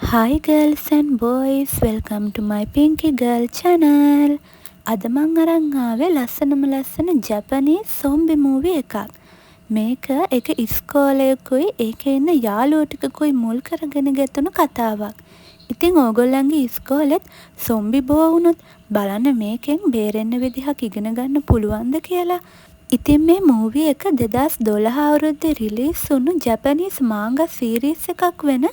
Hi girls and boys, welcome to my Pinky Girl channel. අද මං අරන් ආවේ ලස්සන ජැපනීස් සොම්බි මූවි එකක්. මේක එක ඉස්කෝලයකුයි ඒකේ ඉන්න යාළුවෝ ටිකකුයි මුල් කරගෙන ගෙතුණු කතාවක්. ඉතින් ඕගොල්ලන්ගේ ඉස්කෝලෙත් සොම්බි බෝ වුණොත් බලන්න මේකෙන් බේරෙන්න විදිහක් ඉගෙන ගන්න පුළුවන්ද කියලා. ඉතින් මේ මූවි එක 2012 අවුරුද්දේ රිලීස් වුණු ජැපනීස් මාංගා සීරීස් එකක් වෙන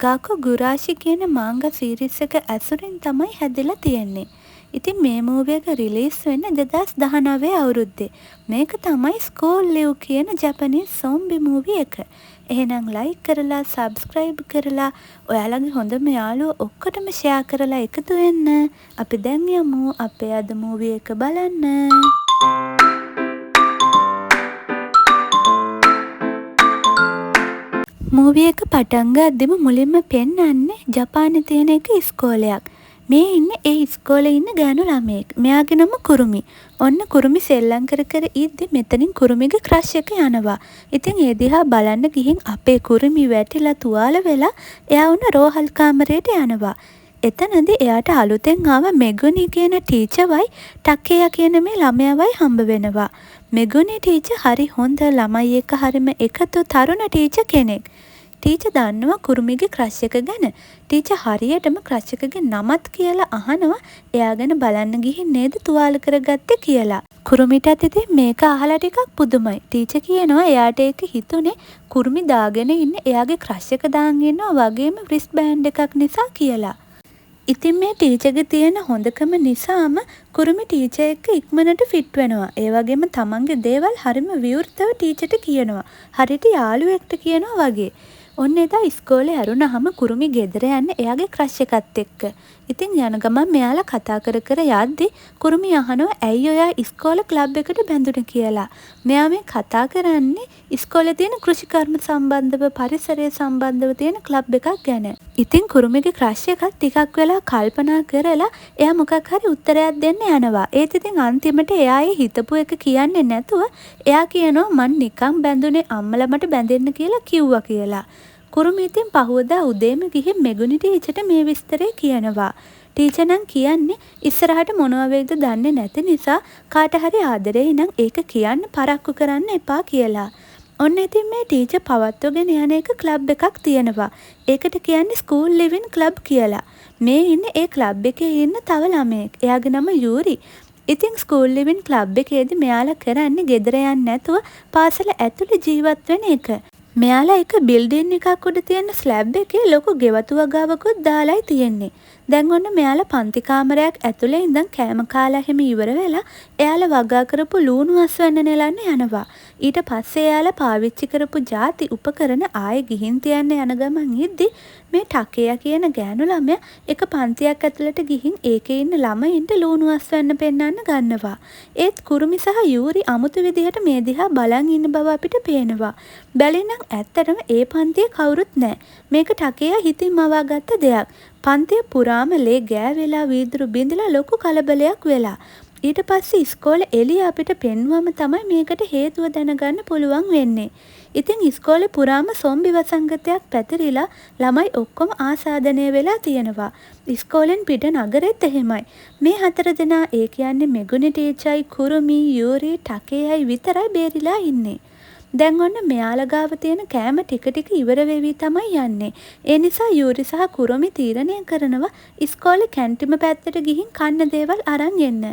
ගාකු ගුරාෂි කියන මාංගා සීරීස් එක ඇසුරින් තමයි හැදිලා තියෙන්නේ. ඉතින් මේ මූවි එක රිලීස් වෙන්නේ 2019 අවුරුද්දේ. මේක තමයි ස්කූල් ලිව් කියන ජැපනීස් සොම්බි මූවි එක. එහෙනම් ලයික් කරලා සබ්ස්ක්‍රයිබ් කරලා ඔයාලගේ හොඳම යාළුවෝ ඔක්කොටම ෂෙයා කරලා එකතු වෙන්න. අපි දැන් යමු අපේ අද මූවි එක බලන්න. මූවි එක පටන් ගද්දිම මුලින්ම පෙන්නන්නේ ජපානයේ තියෙන එක ඉස්කෝලයක්. මේ ඉන්නේ ඒ ඉස්කෝලේ ඉන්න ගෑනු ළමයෙක්. මෙයාගේ නම කුරුමි. ඔන්න කුරුමි සෙල්ලම් කර කර ඉද්දි මෙතනින් කුරුමිගේ ක්‍රෂ් එක යනවා. ඉතින් ඒ දිහා බලන්න ගිහින් අපේ කුරුමි වැටිලා තුවාල වෙලා එයා උන රෝහල් කාමරයට යනවා. එතනදී එයාට අලුතෙන් ආව මෙගුනි කියන ටීචර්වයි ටකේයා කියන මේ ළමයාවයි හම්බ වෙනවා. මෙගුනි ටීචර් හරි හොඳ ළමයි එක්ක හරිම එකතු තරුණ ටීචර් කෙනෙක්. ටීචර් දන්නවා කුරුමිගේ ක්‍රෂ් එක ගැන. ටීචර් හරියටම ක්‍රෂ් එකගේ නමත් කියලා අහනවා එයා ගැන බලන්න ගිහින් නේද තුවාල කරගත්තේ කියලා. කුරුමිටත් ඉතින් මේක අහලා ටිකක් පුදුමයි. ටීචර් කියනවා එයාට ඒක හිතුනේ කුරුමි දාගෙන ඉන්නේ එයාගේ ක්‍රෂ් එක දාන් ඉන්නවා වගේම රිස්ට් බෑන්ඩ් එකක් නිසා කියලා. ඉතින් මේ ටීචර්ගේ තියෙන හොඳකම නිසාම කුරුමි ටීචර් එක්ක ඉක්මනට ෆිට වෙනවා. ඒ වගේම තමන්ගේ දේවල් හරිම විවෘතව ටීචර්ට කියනවා. හරියට යාළුවෙක්ට කියනවා වගේ. ඔන්න එදා ඉස්කෝලේ ඇරුණාම කුරුමි ගෙදර යන්නේ එයාගේ ක්‍රෂ් එකත් එක්ක. ඉතින් යන ගමන් මෙයාලා කතා කර කර යද්දි කුරුමි අහනවා ඇයි ඔයා ඉස්කෝලේ ක්ලබ් එකට බැඳුනේ කියලා. මෙයා මේ කතා කරන්නේ ඉස්කෝලේ තියෙන කෘෂිකර්ම සම්බන්ධව පරිසරය සම්බන්ධව තියෙන ක්ලබ් එකක් ගැන. ඉතින් කුරුමිගේ ක්‍රෂ් එකක් ටිකක් වෙලා කල්පනා කරලා එයා මොකක් හරි උත්තරයක් දෙන්න යනවා. ඒත් ඉතින් අන්තිමට එයා ඒ හිතපු එක කියන්නේ නැතුව එයා කියනවා මං නිකන් බැඳුනේ අම්මලා මට බැඳෙන්න කියලා කිව්වා කියලා. කුරුමි ඉතින් පහුවදා උදේම ගිහින් මෙගුනි ටීචර්ට මේ විස්තරය කියනවා. ටීචර් නම් කියන්නේ ඉස්සරහට මොනවා වෙයිද දන්නේ නැති නිසා කාට හරි ආදරේ නම් ඒක කියන්න පරක්කු කරන්න එපා කියලා. ඔන්න ඉතින් මේ ටීචර් පවත්වගෙන යන එක ක්ලබ් එකක් තියෙනවා. ඒකට කියන්නේ ස්කූල් ලිවින් ක්ලබ් කියලා. මේ ඉන්නේ ඒ ක්ලබ් එකේ ඉන්න තව ළමයෙක්. එයාගේ නම යූරි. ඉතින් ස්කූල් ලිවින් ක්ලබ් එකේදී මෙයාලා කරන්නේ ගෙදර යන්නේ නැතුව පාසල ඇතුලේ ජීවත් වෙන එක. මෙයාලා එක බිල්ඩින් එකක් උඩ තියෙන ස්ලැබ් එකේ ලොකු ගෙවතු වගාවකුත් දාලායි තියෙන්නේ. දැන් ඔන්න මෙයාලා පන්ති කාමරයක් ඇතුලේ ඉඳන් කෑම කාලා හැම ඉවර වෙලා එයාලා වගා කරපු ලූණු අස්වැන්න නෙලන්න යනවා. ඊට පස්සේ එයාලා පාවිච්චි කරපු ಜಾති උපකරණ ආයෙ ගිහින් තියන්න යන ගමන් ඉද්දි මේ ටකේයා කියන ගෑනු ළමයා එක පන්තියක් ඇතුළට ගිහින් ඒකේ ඉන්න ළමයින්ට ලූණු අස්වැන්න පෙන්වන්න ගන්නවා. ඒත් කුරුමි සහ යූරි අමුතු විදිහට මේ දිහා බලන් ඉන්න බව අපිට පේනවා. බැලිනම් ඇත්තටම ඒ පන්තියේ කවුරුත් නැහැ. මේක ටකේයා හිතින් මවාගත්ත දෙයක්. පන්තිය පුරාම ලේ ගෑවෙලා වීදුරු බිඳලා ලොකු කලබලයක් වෙලා. ඊට පස්සේ ඉස්කෝලේ එළිය අපිට පෙන්වුවම තමයි මේකට හේතුව දැනගන්න පුළුවන් වෙන්නේ. ඉතින් ඉස්කෝලේ පුරාම සොම්බි වසංගතයක් පැතිරිලා ළමයි ඔක්කොම ආසාදනය වෙලා තියෙනවා. ඉස්කෝලෙන් පිට නගරෙත් එහෙමයි. මේ හතර දෙනා ඒ කියන්නේ මෙගුනි ටීචර්යි කුරුමි යූරි ටකේයයි විතරයි බේරිලා ඉන්නේ. දැන් ඔන්න මෙයාලා ගාව තියෙන කෑම ටික ටික ඉවර වෙවි තමයි යන්නේ. ඒ නිසා යූරි සහ කුරුමි තීරණය කරනවා ඉස්කෝලේ කැන්ටිම පැත්තට ගිහින් කන්න දේවල් අරන් එන්න.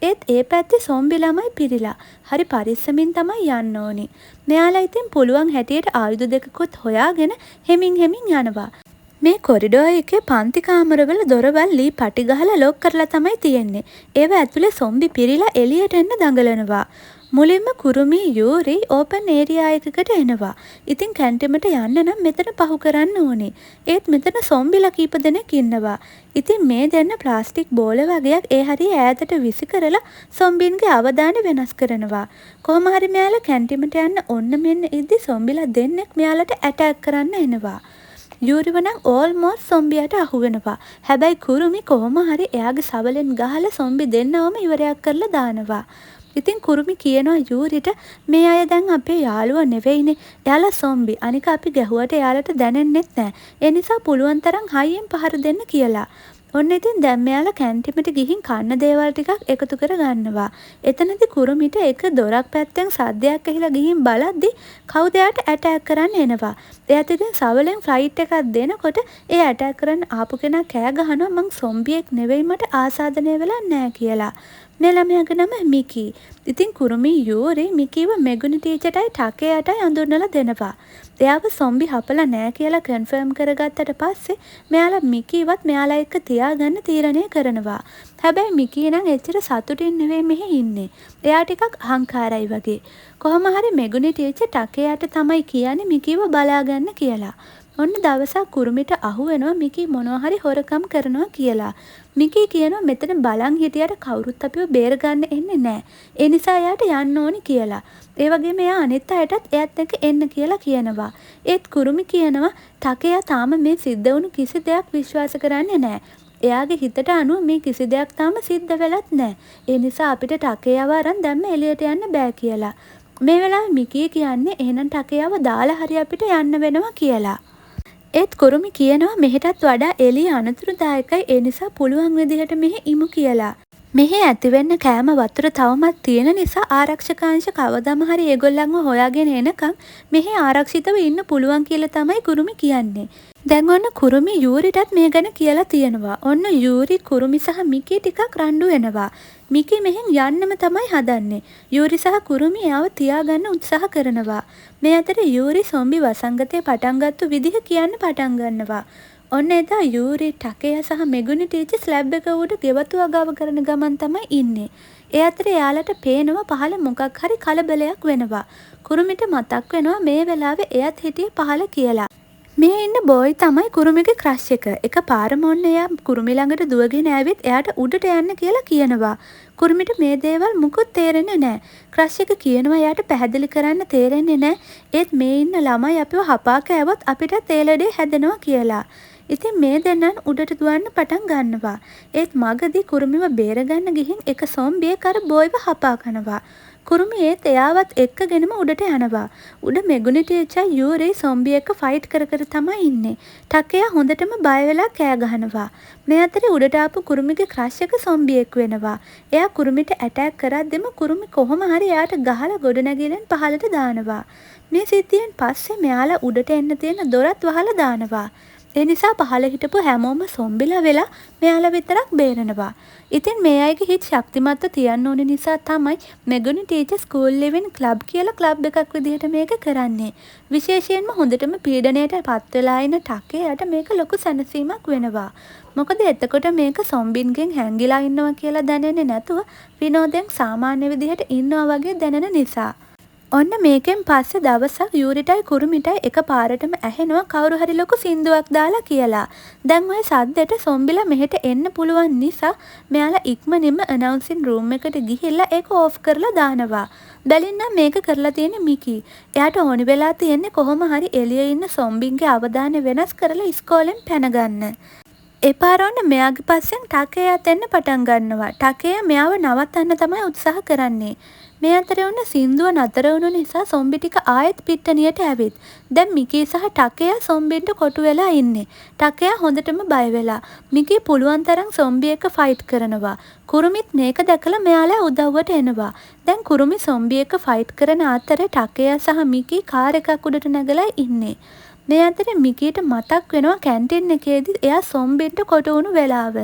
ඒත් ඒ පැත්තේ සොම්බි ළමයි පිරිලා. හරි පරිස්සමින් තමයි යන්න ඕනි. මෙයාලා ඉතින් පුළුවන් හැටියට ආයුධ දෙකකුත් හොයාගෙන හෙමින් යනවා. මේ කොරිඩෝ එකේ පන්ති කාමරවල දොරවල් ලී පටි ගහලා ලොක් කරලා තමයි තියෙන්නේ. ඒව ඇතුලේ සොම්බි පිරිලා එළියට එන්න දඟලනවා. මුලින්ම කුරුමි යූරි ඕපන් ඒරියා එකකට එනවා. ඉතින් කැන්ටිමට යන්න නම් මෙතන පහු කරන්න ඕනේ. ඒත් මෙතන සොම්බිලා කීප දෙනෙක් ඉන්නවා. ඉතින් මේ දෙන්න ප්ලාස්ටික් බෝල වගේක් ඒ හරිය ඈතට විසි කරලා සොම්බින්ගේ අවධානය වෙනස් කරනවා. කොහොම හරි මෙයාලා කැන්ටිමට යන්න ඔන්න මෙන්න ඉද්දි සොම්බිලා දෙන්නෙක් මෙයාලට ඇටැක් කරන්න එනවා. යූරිව නම් ඕල්මෝස්ට් සොම්බියට අහු වෙනවා. හැබැයි කුරුමි කොහොම හරි එයාගේ සවලෙන් ගහලා සොම්බි දෙන්නවම ඉවරයක් කරලා දානවා. ඉතින් කුරුමි කියනවා යූරිට මේ අය දැන් අපේ යාළුවා නෙවෙයිනේ. එයාලා සොම්බි. අනික අපි ගැහුවට එයාලට දැනෙන්නෙත් නැහැ. ඒ නිසා පුළුවන් තරම් හයියෙන් පහර දෙන්න කියලා. ඔන්න ඉතින් දැන් මෙයාලා කැන්ටිමට ගිහින් කන්න දේවල් ටිකක් එකතු කර ගන්නවා. එතනදී කුරුමිට එක දොරක් පැත්තෙන් සද්දයක් ඇහිලා ගිහින් බලද්දි කවුද එයාට ඇටැක් කරන්න එනවා. එයාට ඉතින් සවලෙන් ෆ්ලයිට් එකක් දෙනකොට ඒ ඇටැක් කරන්න ආපු කෙනා කෑ ගහනවා මං සොම්බියෙක් නෙවෙයි මට ආසාදනය වෙලා නැහැ කියලා. මේ ළමයාගේ නම මිකි. ඉතින් කුරුමි යූරි මිකිව මෙගුනි ටීචර්ටයි ටකේයටයි අඳුරලා දෙනවා. එයාව සොම්බි හපලා නැහැ කියලා කන්ෆර්ම් කරගත්තට පස්සේ මෙයාලා මිකිවත් මෙයාලා එක්ක තියාගන්න තීරණය කරනවා. හැබැයි මිකී නම් එච්චර සතුටින් නෙවෙයි මෙහෙ ඉන්නේ. එයා ටිකක් අහංකාරයි වගේ. කොහොම හරි මෙගුනි ටීචර් ටකේයට තමයි කියන්නේ මිකිව බලාගන්න කියලා. ඔන්න දවසක් කුරුමිට අහු වෙනවා මිකී මොනවා හරි හොරකම් කරනවා කියලා. මිකී කියනවා මෙතන බලන් හිටියට කවුරුත් අපිව බේරගන්න එන්නේ නැහැ. ඒ නිසා එයාට යන්න ඕනි කියලා. ඒ වගේම එයා අනිත් අයටත් එයත් එක්ක එන්න කියලා කියනවා. ඒත් කුරුමි කියනවා ටකයා තාම මේ සිද්ධ වුණු කිසි දෙයක් විශ්වාස කරන්නේ නැහැ. එයාගේ හිතට අනුව මේ කිසි දෙයක් තාම සිද්ධ වෙලත් නැහැ. ඒ නිසා අපිට ටකයාව අරන් දැම්ම එළියට යන්න බෑ කියලා. මේ වෙලාවේ මිකී කියන්නේ එහෙනම් ටකයාව දාලා හරි අපිට යන්න වෙනවා කියලා. ඒත් කුරුමි කියනවා මෙහෙටත් වඩා එළිය අනතුරුදායකයි ඒ නිසා පුළුවන් විදිහට මෙහෙ ඉමු කියලා. මෙහෙ ඇතිවෙන්න කෑම වතුර තවමත් තියෙන නිසා ආරක්ෂකාංශ කවදම හරි ඒගොල්ලන්ව හොයාගෙන එනකම් මෙහෙ ආරක්ෂිතව ඉන්න පුළුවන් කියලා තමයි කුරුමි කියන්නේ. දැන් ඔන්න කුරුමි යූරිටත් මේ ගැන කියලා තියෙනවා. ඔන්න යූරි කුරුමි සහ මිකී ටිකක් රණ්ඩු වෙනවා. මිකී මෙහෙන් යන්නම තමයි හදන්නේ. යූරි සහ කුරුමි එයාව තියාගන්න උත්සාහ කරනවා. මේ අතර යූරි සොම්බි වසංගතේ පටන් ගත්ත විදිහ කියන්න පටන් ගන්නවා. ඔන්න එදා යූරි ටකයා සහ මෙගුනි ටීචර් ස්ලැබ් එක උඩ ගෙවතු අගාව කරන ගමන් තමයි ඉන්නේ. ඒ අතර එයාලට පේනවා පහළ මොකක් හරි කලබලයක් වෙනවා. කුරුමිට මතක් වෙනවා මේ වෙලාවේ එයත් හිටියේ පහළ කියලා. මේ ඉන්න බෝයි තමයි කුරුමිගේ ක්‍රෂ් එක. එකපාරම ඔන්න එයා කුරුමි ළඟට දුවගෙන ආවිත් එයාට උඩට යන්න කියලා කියනවා. කුරුමිට මේ දේවල් මුකුත් තේරෙන්නේ නැහැ. ක්‍රෂ් එක කියනවා එයාට පැහැදිලි කරන්න තේරෙන්නේ නැහැ. ඒත් මේ ඉන්න ළමයි අපිව හපා කෑවොත් අපිට ඒ ලෙඩේ හැදෙනවා කියලා. ඉතින් මේ දෙන්නන් උඩට දුවන්න පටන් ගන්නවා. ඒත් මගදී කුරුමිව බේරගන්න ගිහින් එක සොම්බියෙක් අර බෝයිව හපා කනවා. කුරුමි ඒත් එයාවත් එක්කගෙනම උඩට යනවා. උඩ මෙගුනි ටීචර් යූරි සොම්බි එක්ක ෆයිට් කර තමයි ඉන්නේ. ටකයා හොඳටම බය වෙලා කෑ ගහනවා. මේ අතරේ උඩට ආපු කුරුමිගේ ක්‍රෂ් එක සොම්බියෙක් වෙනවා. එයා කුරුමිට ඇටැක් කරද්දිම කුරුමි කොහොම හරි එයාට ගහලා ගොඩනැගිල්ලෙන් පහළට දානවා. මේ සිද්ධියෙන් පස්සේ මෙයාලා උඩට එන්න තියෙන දොරත් වහලා දානවා. ඒ නිසා පහළ හිටපු හැමෝම සොම්බිලා වෙලා මෙයාලා විතරක් බේරනවා. ඉතින් මේ අයගේ හිත ශක්තිමත්ව තියන්න ඕන නිසා තමයි මෙගුනි ටීචර් ස්කූල් ලිවින් ක්ලබ් කියලා ක්ලබ් එකක් විදිහට මේක කරන්නේ. විශේෂයෙන්ම හොඳටම පීඩණයට පත් වෙලා ඉන්න ටකේට මේක ලොකු සැනසීමක් වෙනවා. මොකද එතකොට මේක සොම්බින්ගෙන් හැංගිලා ඉන්නවා කියලා දැනෙන්නේ නැතුව විනෝදයෙන් සාමාන්‍ය විදිහට ඉන්නවා වගේ දැනෙන නිසා. ඔන්න මේකෙන් පස්සේ දවසක් යූරිටයි කුරුමිටයි එක පාරටම ඇහෙනවා කවුරු හරි ලොකු සින්දුවක් දාලා කියලා. දැන් ওই සද්දෙට සොම්බිලා මෙහෙට එන්න පුළුවන් නිසා මෙයාලා ඉක්මනින්ම අනවුන්සින් රූම් එකට ගිහිල්ලා ඒක ඕෆ් කරලා දානවා. බැලින්නම් මේක කරලා තියෙන්නේ මිකී. එයාට ඕනි වෙලා තියෙන්නේ කොහොම හරි එළියේ ඉන්න සොම්බින්ගේ අවධානය වෙනස් කරලා ඉස්කෝලෙන් පැන ගන්න. එපාර ඔන්න මෙයාගේ පස්සෙන් ටකයාත් එන්න පටන් ගන්නවා. ටකයා මෙයාව නවත්තන්න තමයි උත්සාහ කරන්නේ. මේ අතරේ ඔන්න සින්දුව නතර වුණු නිසා සොම්බි ටික ආයෙත් පිට්ටනියට ඇවිත්. දැන් මිකී සහ ටකයා සොම්බින්ට කොටු වෙලා ඉන්නේ. ටකයා හොඳටම බය වෙලා. මිකී පුළුවන් තරම් සොම්බි එක්ක ෆයිට් කරනවා. කුරුමිත් මේක දැකලා මෙයාලා උදව්වට එනවා. දැන් කුරුමි සොම්බි එක්ක ෆයිට් කරන අතරේ ටකයා සහ මිකී කාර් එකක් උඩට නැගලා ඉන්නේ. මේ අතරේ මිකීට මතක් වෙනවා කැන්ටින් එකේදී එයා සොම්බින්ට කොටු වුණු වෙලාව.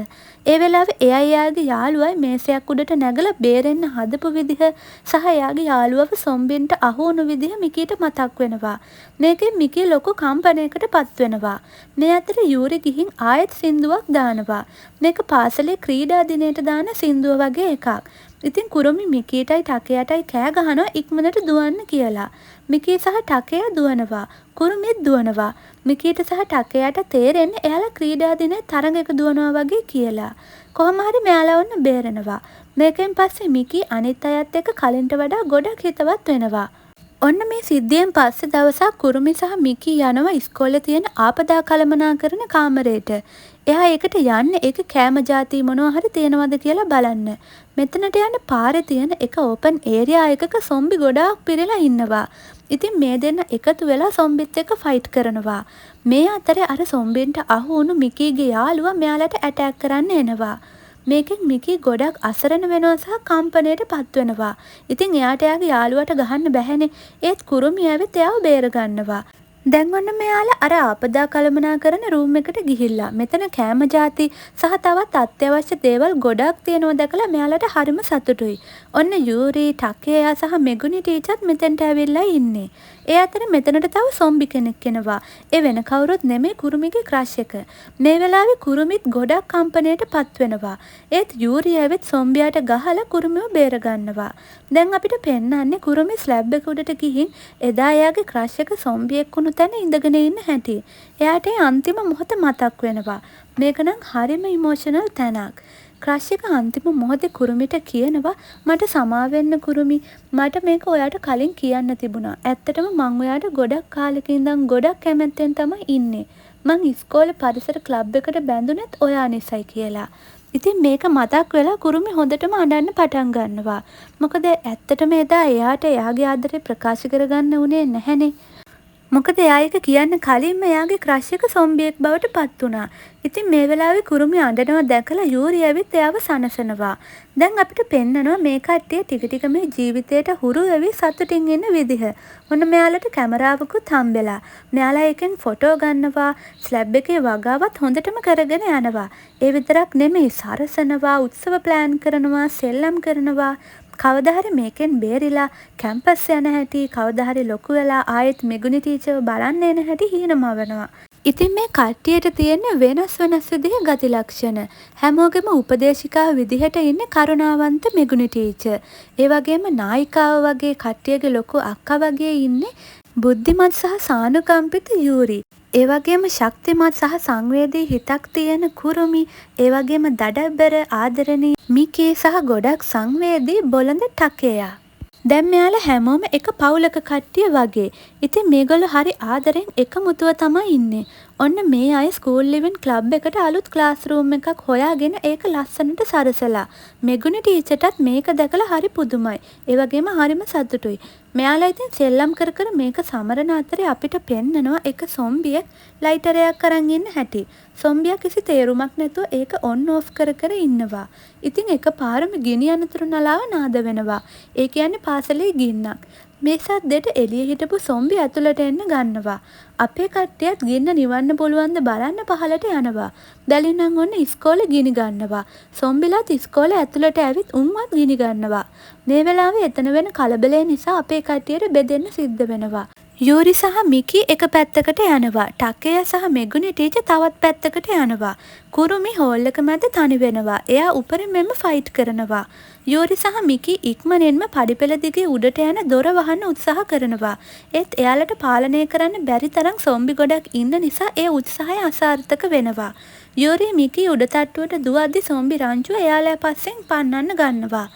ඒ වෙලාවේ එයාගේ යාළුවයි මේසයක් උඩට නැගලා බේරෙන්න හදපු විදිහ සහ එයාගේ යාළුවව සොම්බින්ට අහු වුණු විදිහ මිකීට මතක් වෙනවා. මේකෙන් මිකී ලොකු කම්පනයකටපත් වෙනවා. මේ අතරේ යූරි ගිහින් ආයෙත් සින්දුවක් දානවා. මේක පාසලේ ක්‍රීඩා දිනයට දාන සින්දුව වගේ එකක්. ඉතින් කුරුමි මිකීටයි ටකයටයි කෑ ගහනවා ඉක්මනට දුවන්න කියලා. මිකී සහ ටකයා දුවනවා. කුරුමිත් දුවනවා. මිකීට සහ ටකයාට තේරෙන්නේ එයාලා ක්‍රීඩා දිනේ තරඟයක දුවනවා වගේ කියලා. කොහොම හරි මෙයාලා ඔන්න බේරෙනවා. මේකෙන් පස්සේ මිකී අනිත් අයත් එක්ක කලින්ට වඩා ගොඩක් හිතවත් වෙනවා. ඔන්න මේ සිද්ධියෙන් පස්සේ දවසක් කුරුමි සහ මිකී යනවා ඉස්කෝලේ තියෙන ආපදා කළමනාකරන කාමරයට. එයා ඒකට යන්නේ ඒක කෑම ಜಾති මොනවා හරි තියෙනවද කියලා බලන්න. මෙතනට යන පාරේ තියෙන එක ඕපන් ඒරියා එකක සොම්බි ගොඩාක් පිරලා ඉන්නවා. ඉතින් මේ දෙන්න එකතු වෙලා සොම්බිත් එක්ක ෆයිට් කරනවා. මේ අතරේ අර සොම්බින්ට අහු වුණු මිකීගේ යාළුවා මෙයාලට ඇටැක් කරන්න එනවා. මේකෙන් මිකී ගොඩක් අසරණ වෙනවා සහ කම්පණයට පත් වෙනවා. ඉතින් එයාට එයාගේ යාළුවට ගහන්න බැහැනේ. ඒත් කුරුමි ඇවිත් එයාව බේර ගන්නවා. දැන් ඔන්න මෙයාලා අර ආපදා කළමනාකරන රූම් එකට ගිහිල්ලා මෙතන කෑම ಜಾති සහ තවත් අත්‍යවශ්‍ය දේවල් ගොඩක් තියෙනවා දැකලා මෙයාලට හරිම සතුටුයි. ඔන්න යූරි, ටකේයා සහ මෙගුනි ටීචර්ත් මෙතෙන්ට ඇවිල්ලා ඉන්නේ. ඒ අතරේ මෙතනට තව සොම්බි කෙනෙක් එනවා. ඒ වෙන කවුරුත් නෙමෙයි කුරුමිගේ ක්‍රෂ් එක. මේ වෙලාවේ කුරුමිත් ගොඩක් කම්පණයට පත් වෙනවා. ඒත් යූරි ඇවිත් සොම්බියාට ගහලා කුරුමිව බේර ගන්නවා. දැන් අපිට පෙන්නන්නේ කුරුමි ස්ලැබ් එක උඩට ගිහින් එදා එයාගේ ක්‍රෂ් එක සොම්බියෙක් වුණු තැන ඉඳගෙන ඉන්න හැටි. එයාට අන්තිම මොහොත මතක් වෙනවා. මේක නම් හරිම ඉමෝෂනල් තැනක්. ක්‍රෂ් එක අන්තිම මොහොතේ කුරුමිට කියනවා මට සමා වෙන්න කුරුමි, මට මේක ඔයාට කලින් කියන්න තිබුණා. ඇත්තටම මං ඔයාට ගොඩක් කාලෙක ඉඳන් ගොඩක් කැමැත්තෙන් තමයි ඉන්නේ. මං ඉස්කෝලේ පරිසර ක්ලබ් එකට බැඳුනේත් ඔයා නිසයි කියලා. ඉතින් මේක මතක් වෙලා කුරුමි හොඳටම අඬන්න පටන් ගන්නවා. මොකද ඇත්තටම එදා එයාට එයාගේ ආදරේ ප්‍රකාශ කරගන්න උනේ නැහැනේ. මොකද එයා ඒක කියන්න කලින්ම එයාගේ ක්‍රෂ් එක සොම්බියෙක් බවට පත් වුණා. ඉතින් මේ වෙලාවේ කුරුමි අඬනවා දැකලා යූරි ඇවිත් එයාව සනසනවා. දැන් අපිට පෙන්නනවා මේ කට්ටිය ටික ටික මේ ජීවිතේට හුරු වෙවි සතුටින් ඉන්න විදිහ. ඔන්න මෙයාලට කැමරාවකුත් හම්බෙලා. මෙයාලා එකෙන් ෆොටෝ ගන්නවා, ස්ලැබ් එකේ වගාවත් හොඳටම කරගෙන යනවා. ඒ විතරක් නෙමෙයි සරසනවා, උත්සව ප්ලෑන් කරනවා, සෙල්ලම් කරනවා. කවදා හරි මේකෙන් බේරිලා කැම්පස් යන හැටි, කවදා හරි ලොකු වෙලා ආයෙත් මෙගුනි ටීචර්ව බලන්න එන හැටි හීනමවනවා. ඉතින් මේ කට්ටියට තියෙන වෙනස් විදිහේ ගති ලක්ෂණ. හැමෝගෙම උපදේශිකාව විදිහට ඉන්නේ කරුණාවන්ත මෙගුනි ටීචර්. ඒ වගේම නායිකාව වගේ කට්ටියගේ ලොකු අක්කා වගේ ඉන්නේ බුද්ධිමත් සහ සානුකම්පිත යූරි. ඒ වගේම ශක්තිමත් සහ සංවේදී හිතක් තියෙන කුරුමි, ඒ වගේම දඩබ්බර ආදරණීය මිකී සහ ගොඩක් සංවේදී බොළඳ ටකේයා. දැන් මෙයාලා හැමෝම එක පවුලක කට්ටිය වගේ. ඉතින් මේගොල්ලෝ හරි ආදරෙන් එකමුතුව තමයි ඉන්නේ. ඔන්න මේ අය ස්කූල් ලිවින් ක්ලබ් එකට අලුත් ක්ලාස් රූම් එකක් හොයාගෙන ඒක ලස්සනට සරසලා. මෙගුනි ටීචර්ටත් මේක දැකලා හරි පුදුමයි. ඒ වගේම හරිම සතුටුයි. මෙයාලා ඉතින් සෙල්ලම් කර කර මේක සමරන අතරේ අපිට පෙන්නනවා එක සොම්බියෙක් ලයිටරයක් අරන් ඉන්න හැටි. සොම්බියා කිසි තේරුමක් නැතුව ඒක ඔන් ඔෆ් කර කර ඉන්නවා. ඉතින් එකපාරම ගිනි අනතුරු නලාව නාද වෙනවා. ඒ කියන්නේ පාසලේ ගින්නක්. මේ සද්දෙට එළිය හිටපු සොම්බි ඇතුළට එන්න ගන්නවා. අපේ කට්ටියත් ගින්න නිවන්න පුළුවන්ද බලන්න පහලට යනවා. බැලිනම් ඔන්න ඉස්කෝලේ ගිනි ගන්නවා. සොම්බිලාත් ඉස්කෝලේ ඇතුළට ඇවිත් උන්වත් ගිනි ගන්නවා. මේ වෙලාවේ එතන වෙන කලබලය නිසා අපේ කට්ටියට බෙදෙන්න සිද්ධ වෙනවා. යූරි සහ මිකී එක පැත්තකට යනවා. ටකේයා සහ මෙගුනි ටීචර් තවත් පැත්තකට යනවා. කුරුමි හෝල් එක මැද තනි වෙනවා. එයා උඩරින්ම ෆයිට් කරනවා. යූරි සහ මිකී ඉක්මනින්ම පඩිපෙළ දිගේ උඩට යන දොර වහන්න උත්සාහ කරනවා. ඒත් එයාලට පාලනය කරන්න බැරි තරම් සොම්බි ගොඩක් ඉන්න නිසා ඒ උත්සාහය අසාර්ථක වෙනවා. යූරි මිකී උඩ තට්ටුවට දුවද්දි සොම්බි රංචුව එයාලා පස්සෙන් පන්නන්න ගන්නවා.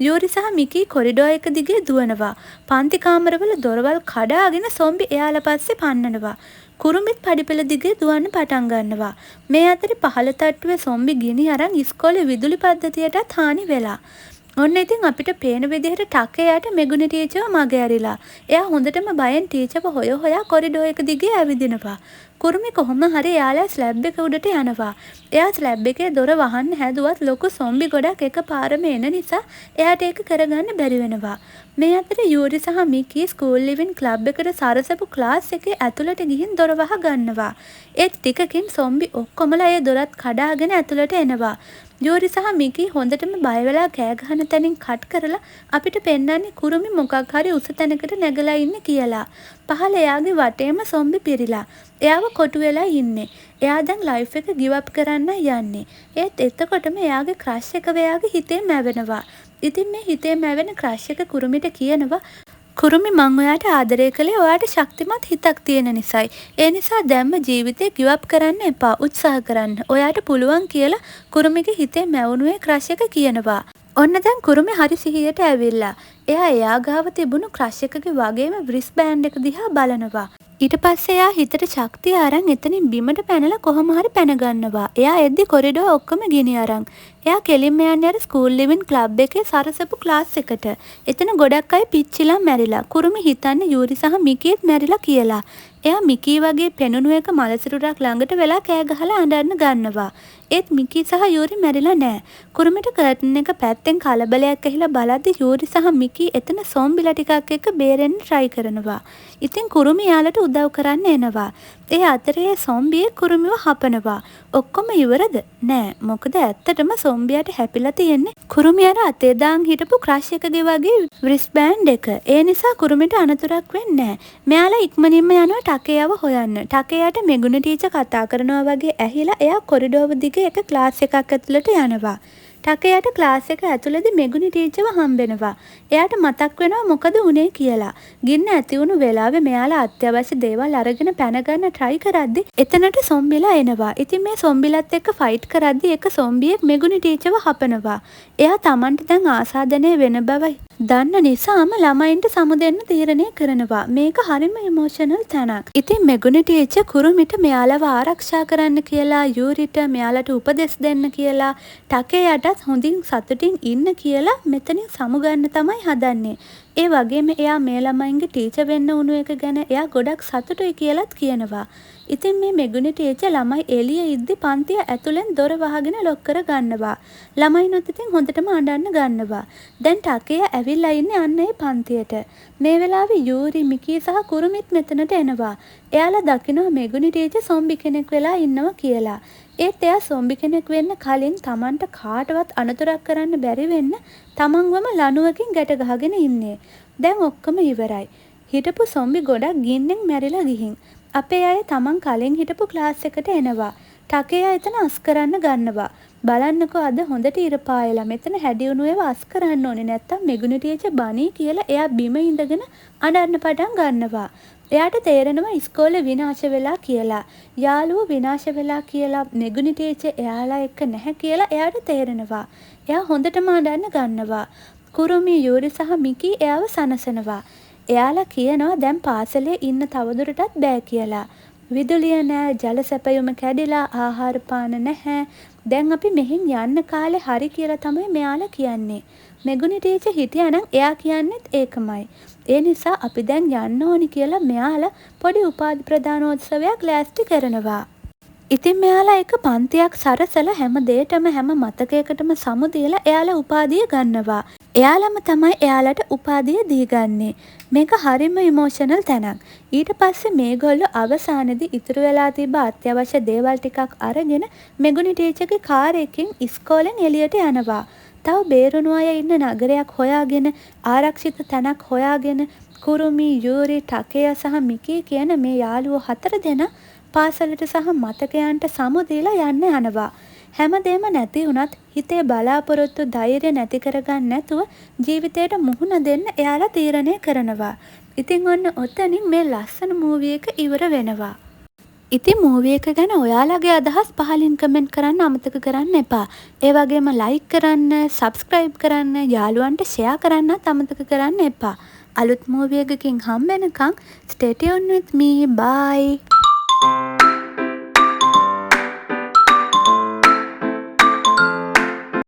යූරි සහ මිකී කොරිඩෝ එක දිගේ දුවනවා. පන්ති කාමරවල දොරවල් කඩාගෙන සොම්බි එයාලා පස්සේ පන්නනවා. කුරුමිත් පඩිපෙළ දිගේ දුවන්න පටන් ගන්නවා. මේ අතරේ පහළ තට්ටුවේ සොම්බි ගිනි අරන් ඉස්කෝලේ විදුලි පද්ධතියටත් හානි වෙලා. ඔන්න ඉතින් අපිට පේන විදිහට ටකේයාට මෙගුනි ටීචර්ව මග ඇරිලා. එයා හොඳටම බයෙන් ටීචර්ව හොයා කොරිඩෝ එක දිගේ ඇවිදිනවා. කුරුමි කොහොම හරි එයාලා ස්ලැබ් එක උඩට යනවා. එයා ස්ලැබ් එකේ දොර වහන්න හැදුවත් ලොකු සොම්බි ගොඩක් එකපාරම එන නිසා එයාට ඒක කරගන්න බැරි වෙනවා. මේ අතරේ යූරි සහ මිකී ස්කූල් ලිවින් ක්ලබ් එකට සරසපු ක්ලාස් එකේ ඇතුළට ගිහින් දොර වහ ගන්නවා. ඒත් ටිකකින් සොම්බි ඔක්කොමලා ඒ දොරත් කඩාගෙන ඇතුළට එනවා. යූරි සහ මිකී හොඳටම බය වෙලා කෑ ගහන තැනින් කට් කරලා අපිට පෙන්නන්නේ කුරුමි මොකක් හරි උස තැනකට නැගලා ඉන්නේ කියලා. පහළ එයාගේ වටේම සොම්බි පිරීලා. එයාව කොටු වෙලා ඉන්නේ. එයා දැන් ලයිෆ් එක ගිව් අප් කරන්න යන්නේ. ඒත් එතකොටම එයාගේ ක්‍රෂ් එක එයාගේ හිතේ මැවෙනවා. ඉතින් මේ හිතේ මැවෙන ක්‍රෂ් එක කුරුමිට කියනවා කුරුමි මං ඔයාට ආදරය කළේ ඔයාට ශක්තිමත් හිතක් තියෙන නිසායි. ඒ නිසා දැම්ම ජීවිතේ ගිව් අප් කරන්න එපා. උත්සාහ කරන්න. ඔයාට පුළුවන් කියලා කුරුමිගේ හිතේ මැවුණුවේ ක්‍රෂ් එක කියනවා. ඔන්න දැන් කුරුමි හරි සිහියට ඇවිල්ලා. එයා එයා ගාව තිබුණු ක්‍රෂ් එකගේ වගේම ව්‍රිස් බෑන්ඩ් එක දිහා බලනවා. ඊට පස්සේ එයා හිතට ශක්තිය අරන් එතනින් බිමට පැනලා කොහොම හරි පැනගන්නවා. එයා එද්දි කොරිඩෝ ඔක්කොම ගිනි අරන්. එයා කෙලින්ම යන්නේ අර ස්කූල් ලිවින් ක්ලබ් එකේ සරසපු ක්ලාස් එකට. එතන ගොඩක් අය පිච්චිලා මැරිලා. කුරුමි හිතන්නේ යූරි සහ මිකීත් මැරිලා කියලා. එයා මිකී වගේ පෙනුණු එක මලසිරුරක් ළඟට වෙලා කෑ ගහලා අඬන්න ගන්නවා. ඒත් මිකී සහ යූරි මැරිලා නෑ. කුරුමිට කර්ටන් එක පැත්තෙන් කලබලයක් ඇහිලා බලද්දි යූරි සහ මිකී එතන සොම්බිලා ටිකක් එක්ක බේරෙන්න try කරනවා. ඉතින් කුරුමි යාලට උදව් කරන්න එනවා. ඒ අතරේ සොම්බියේ කුරුමිව හපනවා. ඔක්කොම ඉවරද? නෑ. මොකද ඇත්තටම සොම්බියාට හැපිලා තියෙන්නේ කුරුමි අර අතේ දාන් හිටපු ක්‍රෂ් එකගේ වගේ ව්‍රිස් බෑන්ඩ් එක. ඒ නිසා කුරුමිට අනතුරක් වෙන්නේ නෑ. මෙයාලා ඉක්මනින්ම යනවා ටකේයව හොයන්න. ටකේයට මෙගුණ ටීචර් කතා කරනවා වගේ ඇහිලා එයා කොරිඩෝව දිගේ එක ක්ලාස් එකක් ඇතුළට යනවා. ටකේයට ක්ලාස් එක ඇතුළේදී මෙගුණ ටීචර්ව හම්බෙනවා. එයාට මතක් වෙනවා මොකද උනේ කියලා. ගින්න ඇති වුණු වෙලාවේ මෙයාලා අත්‍යවශ්‍ය දේවල් අරගෙන පැන ගන්න try කරද්දි එතනට සොම්බිලා එනවා. ඉතින් මේ සොම්බිලත් එක්ක ෆයිට් කරද්දි එක සොම්බියෙක් මෙගුණ ටීචර්ව හපනවා. එයා Tamanට දැන් ආසාදනය වෙන බව දන්න නිසාම ළමයින්ට සමුදෙන්න තීරණය කරනවා. මේක හරිම ඉමෝෂනල් තැනක්. ඉතින් මෙගුණ ටීචර් කුරුමිට මෙයාලව ආරක්ෂා කරන්න කියලා, යූරිට මෙයාලට උපදෙස් දෙන්න කියලා, ටකේයටත් හොඳින් සතුටින් ඉන්න කියලා මෙතනින් සමුගන්න තමයි හදන්නේ. ඒ වගේම එයා මේ ළමයින්ගේ ටීචර් වෙන්න උණු එක ගැන එයා ගොඩක් සතුටුයි කියලාත් කියනවා. ඉතින් මේ මෙගුණ ටීචර් ළමයි එළියේ ඉද්දි පන්තිය ඇතුලෙන් දොර වහගෙන ලොක් කර ගන්නවා. ළමයිනුත් ඉතින් හොඳටම අඬන්න ගන්නවා. දැන් ටකේ ඇවිල්ලා ඉන්නේ අන්න ඒ පන්තියට. මේ වෙලාවේ යූරි, මිකී සහ කුරුමිත් මෙතනට එනවා. එයාලා දකිනවා මෙගුණ ටීචර් සොම්බි කෙනෙක් වෙලා ඉන්නවා කියලා. ඒත් එයා සොම්බි කෙනෙක් වෙන්න කලින් Tamanට කාටවත් අනතුරක් කරන්න බැරි වෙන්න තමන්වම ලණුවකින් ගැට ගහගෙන ඉන්නේ. දැන් ඔක්කොම ඉවරයි. හිටපු සොම්බි ගොඩක් ගින්නෙන් මැරිලා ගිහින්. අපේ අය Taman කලින් හිටපු ක්ලාස් එකට එනවා. ටකේයා එතන අස් කරන්න ගන්නවා. බලන්නකෝ අද හොඳට ඉර පායලා මෙතන හැඩි වුණු ඒවා අස් කරන්න ඕනේ නැත්තම් මෙගුණ ටීචර් බනී කියලා එයා බිම ඉඳගෙන අඬන්න පටන් ගන්නවා. එයාට තේරෙනවා ඉස්කෝලේ විනාශ වෙලා කියලා. යාළුවෝ විනාශ වෙලා කියලා මෙගුණ ටීචර් එයාලා එක්ක නැහැ කියලා එයාට තේරෙනවා. එයා හොඳටම අඬන්න ගන්නවා. කුරුමි, යූරි සහ මිකී එයාව සනසනවා. එයාලා කියනවා දැන් පාසලේ ඉන්න තවදුරටත් බෑ කියලා. විදුලිය නෑ, ජල සැපයුම කැඩිලා, ආහාර පාන නැහැ. දැන් අපි මෙහෙන් යන්න කාලේ හරි කියලා තමයි මෙයාලා කියන්නේ. මෙගුණ ටීචර් හිටියානම් එයා කියන්නේත් ඒකමයි. ඒ නිසා අපි දැන් යන්න ඕනි කියලා මෙයාලා පොඩි උපාධි ප්‍රදානෝත්සවයක් ලෑස්ති කරනවා. ඉතින් මෙයාලා එක පන්තියක් සරසලා හැම දෙයකටම හැම මතකයකටම සමුදේලා එයාලා උපාධිය ගන්නවා. එයාලම තමයි එයාලට උපාධිය දීගන්නේ. මේක හරිම ඉමෝෂනල් තැනක්. ඊට පස්සේ මේගොල්ලෝ අවසානයේදී ඉතුරු වෙලා තිබ්බ අත්‍යවශ්‍ය දේවල් ටිකක් අරගෙන මෙගුණ ටීචර්ගේ කාර් එකකින් ඉස්කෝලෙන් එළියට යනවා. තව බේරුණු අය ඉන්න නගරයක් හොයාගෙන, ආරක්ෂිත තැනක් හොයාගෙන කුරුමි, යූරි, ටකේයා සහ මිකී කියන මේ යාළුවෝ 4 දෙනා පාසලට සහ මතකයන්ට සමුදීලා යන්න යනවා. හැමදේම නැති වුණත් හිතේ බලාපොරොත්තු, ධෛර්ය නැති කරගන්න නැතුව ජීවිතයට මුහුණ දෙන්න එයාලා තීරණය කරනවා. ඉතින් ඔන්න ඔතනින් මේ ලස්සන මූවි එක ඉවර වෙනවා. ඉතින් මූවි එක ගැන ඔයාලගේ අදහස් පහලින් කමෙන්ට් කරන්න අමතක කරන්න එපා. ඒ වගේම ලයික් කරන්න, සබ්ස්ක්‍රයිබ් කරන්න, යාළුවන්ට ෂෙයා කරන්නත් අමතක කරන්න එපා. අලුත් මූවි එකකින් හම්බ වෙනකන් stay tuned with me. Bye.